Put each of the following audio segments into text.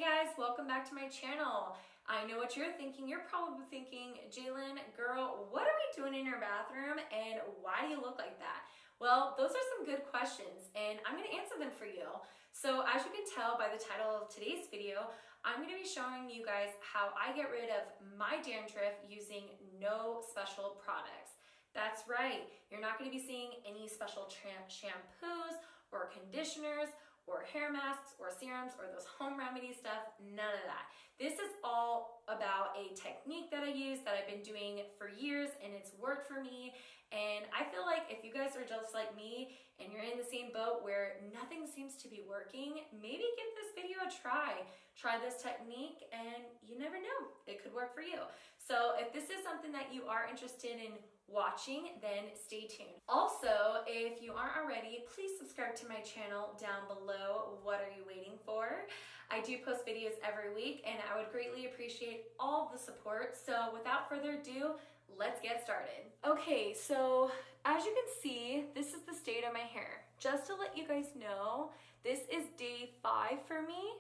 Hey guys, welcome back to my channel. I know what you're thinking. You're probably thinking, J.Lynn, girl, what are we doing in your bathroom and why do you look like that? Well, those are some good questions and I'm going to answer them for you. So as you can tell by the title of today's video, I'm going to be showing you guys how I get rid of my dandruff using no special products. That's right, you're not going to be seeing any special shampoos or conditioners or hair masks or serums or those home remedy stuff, none of that. This is all about a technique that I use that I've been doing for years and it's worked for me. And I feel like if you guys are just like me and you're in the same boat where nothing seems to be working, maybe give this video a try. Try this technique and you never know, it could work for you. So if this is something that you are interested in watching, then stay tuned. Also, if you aren't already, please subscribe to my channel down below. What are you waiting for? I do post videos every week and I would greatly appreciate all the support. So without further ado, let's get started. Okay, so as you can see, this is the state of my hair. Just to let you guys know, this is day 5 for me.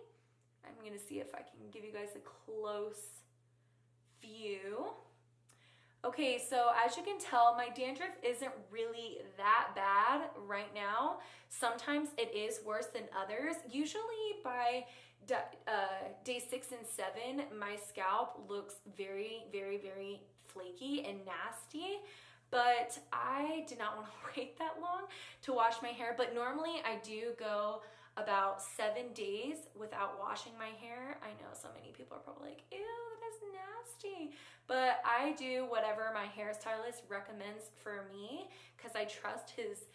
I'm gonna see if I can give you guys a close view. Okay, so as you can tell, my dandruff isn't really that bad right now. Sometimes it is worse than others. Usually by day 6 and 7, my scalp looks very, very, very flaky and nasty. But I did not want to wait that long to wash my hair. But normally I do go about 7 days without washing my hair. I know so many people are probably like, ew, that is nasty. But I do whatever my hairstylist recommends for me because I trust his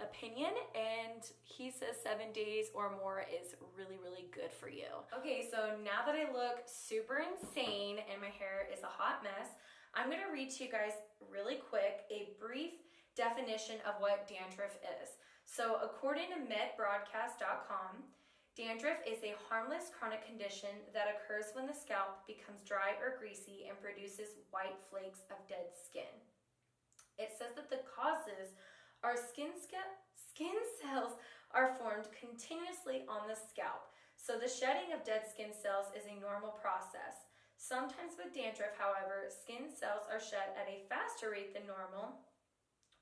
opinion, and he says 7 days or more is really, really good for you. Okay, so now that I look super insane and my hair is a hot mess, I'm gonna read to you guys really quick a brief definition of what dandruff is. So according to medbroadcast.com, dandruff is a harmless chronic condition that occurs when the scalp becomes dry or greasy and produces white flakes of dead skin. It says that the causes are skin cells are formed continuously on the scalp. So the shedding of dead skin cells is a normal process. Sometimes with dandruff, however, skin cells are shed at a faster rate than normal.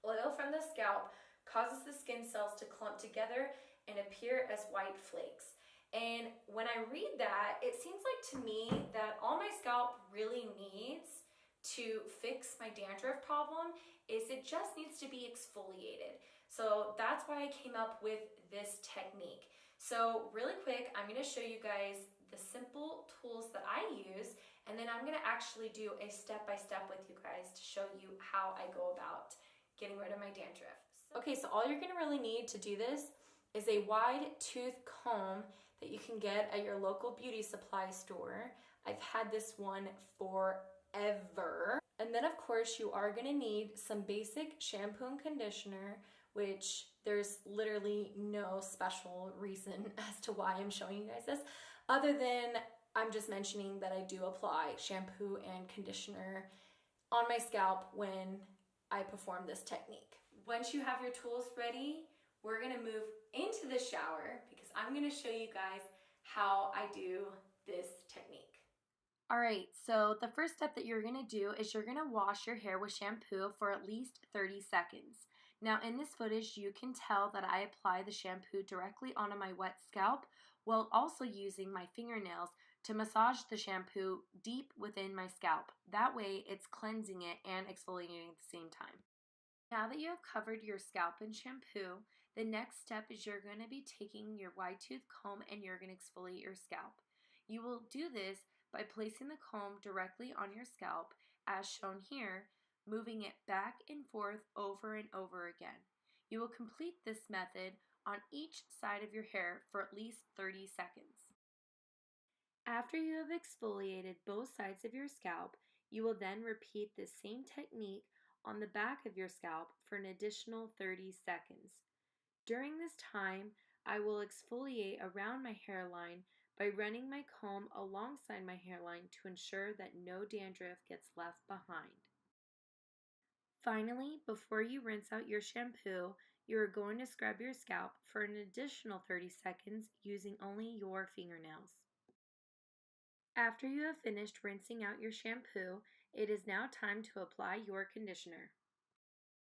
Oil from the scalp causes the skin cells to clump together and appear as white flakes. And when I read that, it seems like to me that all my scalp really needs to fix my dandruff problem is it just needs to be exfoliated. So that's why I came up with this technique. So really quick, I'm going to show you guys the simple tools that I use, and then I'm going to actually do a step-by-step with you guys to show you how I go about getting rid of my dandruff. Okay, so all you're going to really need to do this is a wide tooth comb that you can get at your local beauty supply store. I've had this one forever. And then of course you are going to need some basic shampoo and conditioner, which there's literally no special reason as to why I'm showing you guys this, other than I'm just mentioning that I do apply shampoo and conditioner on my scalp when I perform this technique. Once you have your tools ready, we're gonna move into the shower because I'm gonna show you guys how I do this technique. All right, so the first step that you're gonna do is you're gonna wash your hair with shampoo for at least 30 seconds. Now in this footage, you can tell that I apply the shampoo directly onto my wet scalp while also using my fingernails to massage the shampoo deep within my scalp. That way it's cleansing it and exfoliating at the same time. Now that you have covered your scalp in shampoo, the next step is you're going to be taking your wide tooth comb and you're going to exfoliate your scalp. You will do this by placing the comb directly on your scalp as shown here, moving it back and forth over and over again. You will complete this method on each side of your hair for at least 30 seconds. After you have exfoliated both sides of your scalp, you will then repeat the same technique on the back of your scalp for an additional 30 seconds. During this time, I will exfoliate around my hairline by running my comb alongside my hairline to ensure that no dandruff gets left behind. Finally, before you rinse out your shampoo, you are going to scrub your scalp for an additional 30 seconds using only your fingernails. After you have finished rinsing out your shampoo, it is now time to apply your conditioner.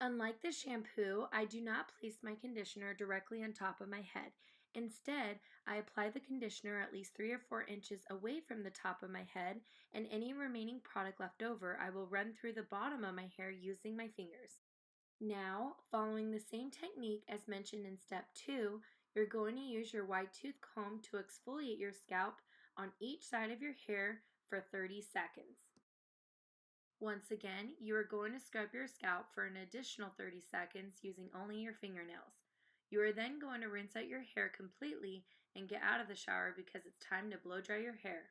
Unlike the shampoo, I do not place my conditioner directly on top of my head. Instead, I apply the conditioner at least 3 or 4 inches away from the top of my head, and any remaining product left over I will run through the bottom of my hair using my fingers. Now, following the same technique as mentioned in step 2, you're going to use your wide tooth comb to exfoliate your scalp on each side of your hair for 30 seconds. Once again, you are going to scrub your scalp for an additional 30 seconds using only your fingernails. You are then going to rinse out your hair completely and get out of the shower because it's time to blow dry your hair.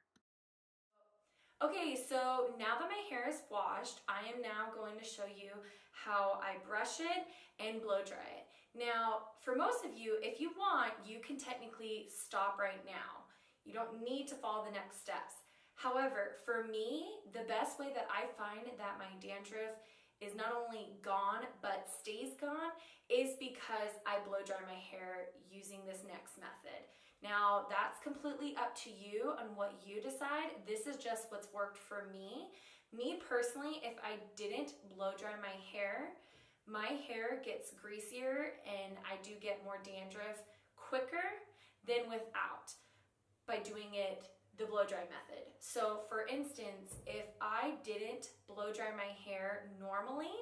Okay, so now that my hair is washed, I am now going to show you how I brush it and blow dry it. Now, for most of you, if you want, you can technically stop right now. You don't need to follow the next steps. However, for me, the best way that I find that my dandruff is not only gone, but stays gone, is because I blow dry my hair using this next method. Now, that's completely up to you on what you decide. This is just what's worked for me. Me personally, if I didn't blow dry my hair gets greasier and I do get more dandruff quicker than without by doing it the blow dry method. So for instance, if I didn't blow dry my hair normally,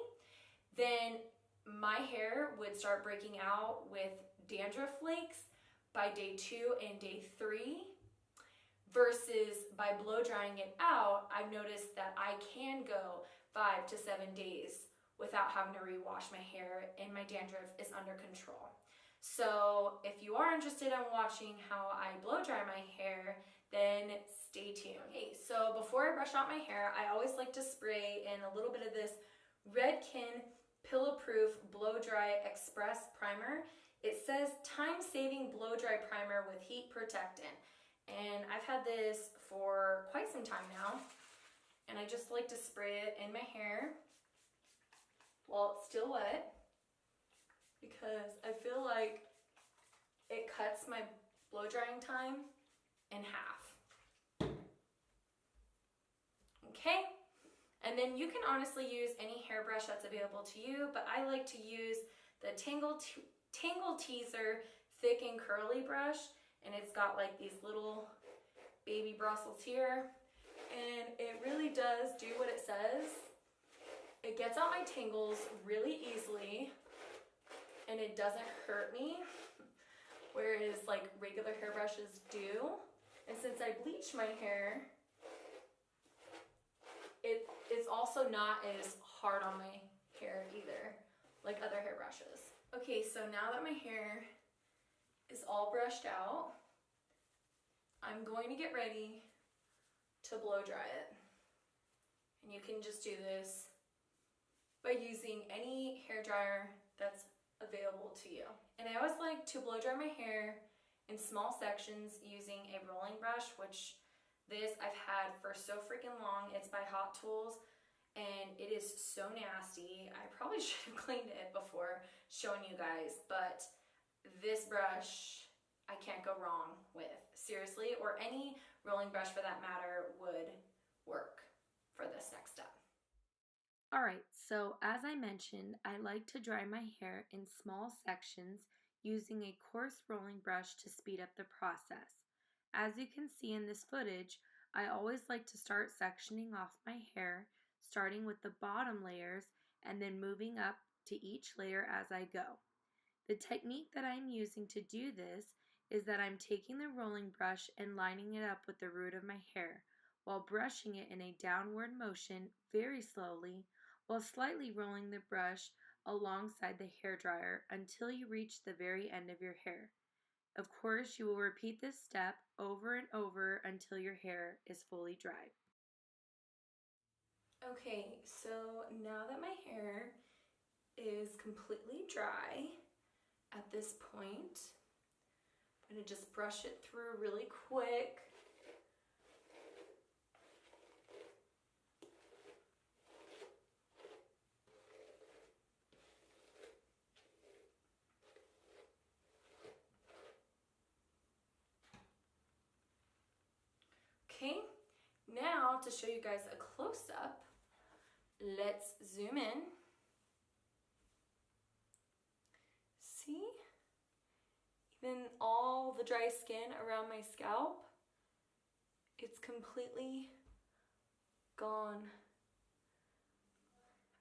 then my hair would start breaking out with dandruff flakes by day 2 and day 3, versus by blow drying it out, I've noticed that I can go 5 to 7 days without having to rewash my hair and my dandruff is under control. So if you are interested in watching how I blow dry my hair, then stay tuned. Okay, so before I brush out my hair, I always like to spray in a little bit of this Redken Pillow Proof Blow Dry Express Primer. It says time-saving blow dry primer with heat protectant. And I've had this for quite some time now. And I just like to spray it in my hair while it's still wet, because I feel like it cuts my blow drying time in half. Okay, and then you can honestly use any hairbrush that's available to you, but I like to use the Tangle Teaser Thick and Curly brush, and it's got like these little baby bristles here, and it really does do what it says. It gets out my tangles really easily, and it doesn't hurt me, whereas like regular hairbrushes do. And since I bleach my hair, it's also not as hard on my hair either, like other hairbrushes. Okay, so now that my hair is all brushed out, I'm going to get ready to blow dry it. And you can just do this by using any hairdryer that's available to you. And I always like to blow dry my hair in small sections using a rolling brush, which this I've had for so freaking long. It's by Hot Tools, and it is so nasty. I probably should have cleaned it before showing you guys, but this brush I can't go wrong with, seriously, or any rolling brush for that matter would work for this next step. Alright, so as I mentioned, I like to dry my hair in small sections using a coarse rolling brush to speed up the process. As you can see in this footage, I always like to start sectioning off my hair, starting with the bottom layers and then moving up to each layer as I go. The technique that I'm using to do this is that I'm taking the rolling brush and lining it up with the root of my hair while brushing it in a downward motion very slowly, while slightly rolling the brush alongside the hairdryer until you reach the very end of your hair. Of course, you will repeat this step over and over until your hair is fully dried. Okay, so now that my hair is completely dry at this point, I'm going to just brush it through really quick. Okay, Now, to show you guys a close-up, let's zoom in. See? Even all the dry skin around my scalp, it's completely gone.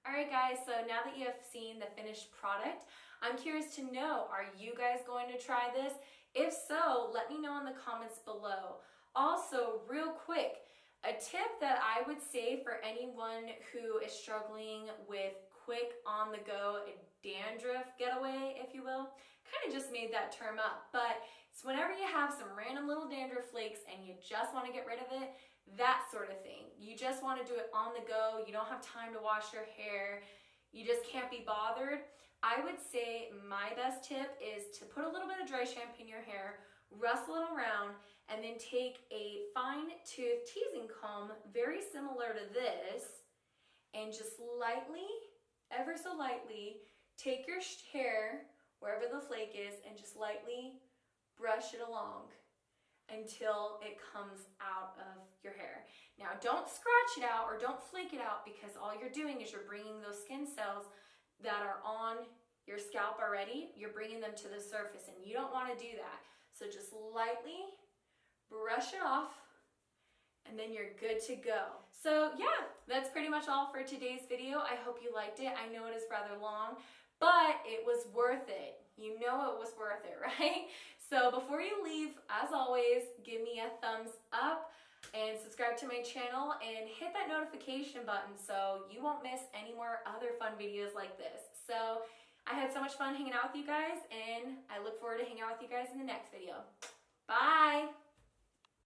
Alright guys, so now that you have seen the finished product, I'm curious to know, are you guys going to try this? If so, let me know in the comments below. Also, real quick, a tip that I would say for anyone who is struggling with quick on-the-go dandruff getaway, if you will, kind of just made that term up, but it's whenever you have some random little dandruff flakes and you just want to get rid of it, that sort of thing. You just want to do it on the go, you don't have time to wash your hair, you just can't be bothered. I would say my best tip is to put a little bit of dry shampoo in your hair, rustle it around, and then take a fine tooth teasing comb, very similar to this, and just lightly, ever so lightly, take your hair, wherever the flake is, and just lightly brush it along until it comes out of your hair. Now, don't scratch it out or don't flake it out, because all you're doing is you're bringing those skin cells that are on your scalp already, you're bringing them to the surface, and you don't want to do that. So just lightly brush it off, and then you're good to go. So yeah, that's pretty much all for today's video. I hope you liked it. I know it is rather long, but it was worth it. You know it was worth it, right? So before you leave, as always, give me a thumbs up and subscribe to my channel and hit that notification button so you won't miss any more other fun videos like this. So I had so much fun hanging out with you guys, and I look forward to hanging out with you guys in the next video. Bye!